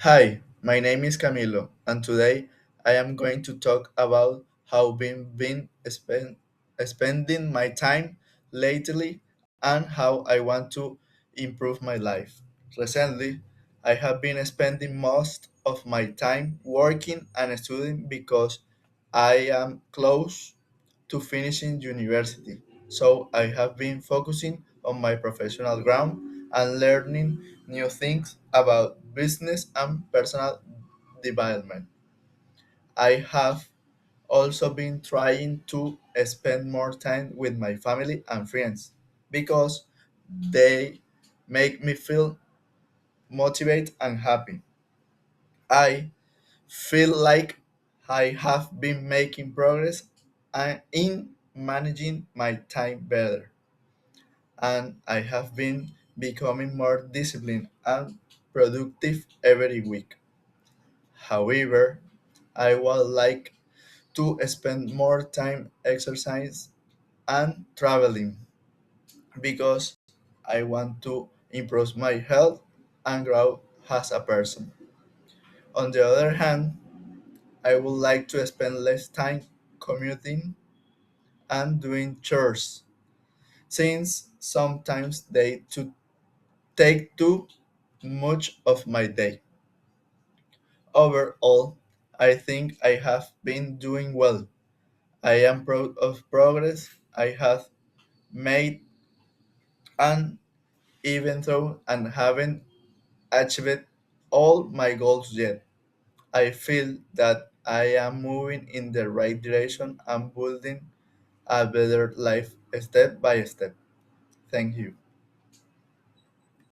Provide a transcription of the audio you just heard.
Hi, my name is Camilo, and today I am going to talk about how been spending my time lately and how I want to improve my life. Recently, I have been spending most of my time working and studying because I am close to finishing university. So I have been focusing on my professional ground and learning new things about business and personal development. I have also been trying to spend more time with my family and friends because they make me feel motivated and happy. I feel like I have been making progress in managing my time better, and I have been becoming more disciplined and productive every week. However, I would like to spend more time exercise and traveling because I want to improve my health and grow as a person. On the other hand, I would like to spend less time commuting and doing chores since sometimes take too much of my day. Overall, I think I have been doing well. I am proud of progress I have made, and even though I haven't achieved all my goals yet, I feel that I am moving in the right direction and building a better life step by step. Thank you.